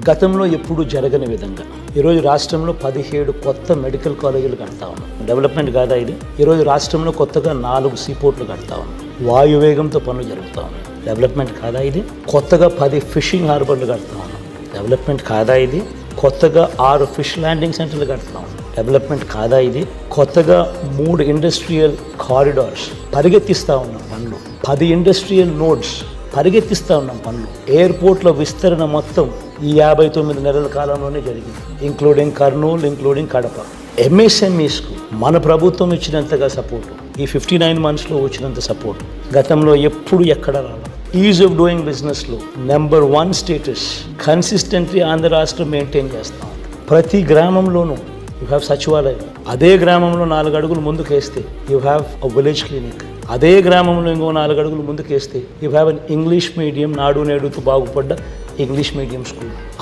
గతంలో ఎప్పుడూ జరగని విధంగా ఈరోజు రాష్ట్రంలో 17 కొత్త మెడికల్ కాలేజీలు కడతా ఉన్నాం. డెవలప్మెంట్ కాదా ఇది? ఈరోజు రాష్ట్రంలో కొత్తగా 4 సీపోర్ట్లు కడతా ఉన్నాం. వాయువేగంతో పనులు జరుగుతూ ఉన్నాయి. డెవలప్మెంట్ కాదా ఇది? కొత్తగా 10 ఫిషింగ్ హార్బర్లు కడతా ఉన్నాం. డెవలప్మెంట్ కాదా ఇది? కొత్తగా 6 ఫిష్ ల్యాండింగ్ సెంటర్లు కడతా ఉన్నాం. డెవలప్మెంట్ కాదా ఇది? కొత్తగా 3 ఇండస్ట్రియల్ కారిడార్స్ పరిగెత్తిస్తూ ఉన్నాం పనులు. 10 ఇండస్ట్రియల్ నోడ్స్ పరిగెత్తిస్తూ ఉన్నాం పనులు. ఎయిర్పోర్ట్ల విస్తరణ మొత్తం ఈ 59 నెలల కాలంలోనే జరిగింది, ఇంక్లూడింగ్ కర్నూలు, ఇంక్లూడింగ్ కడప. ఎంఎస్ఎంఈస్కు మన ప్రభుత్వం ఇచ్చినంతగా సపోర్టు, ఈ 59 మంత్స్లో వచ్చినంత సపోర్టు గతంలో ఎప్పుడు ఎక్కడ రావాలి. ఈజ్ ఆఫ్ డూయింగ్ బిజినెస్లో నెంబర్ 1 స్టేటస్ కన్సిస్టెంట్లీ ఆంధ్ర రాష్ట్రం మెయింటైన్ చేస్తాం. ప్రతి గ్రామంలోనూ యూ హ్యావ్ సచివాలయం. అదే గ్రామంలో 4 అడుగులు ముందుకేస్తే you have a village clinic. అదే గ్రామంలో ఇంకో 4 అడుగులు ముందుకేస్తే you have an English medium, నాడు నేడుతో బాగుపడ్డ ఇంగ్లీష్ మీడియం స్కూల్.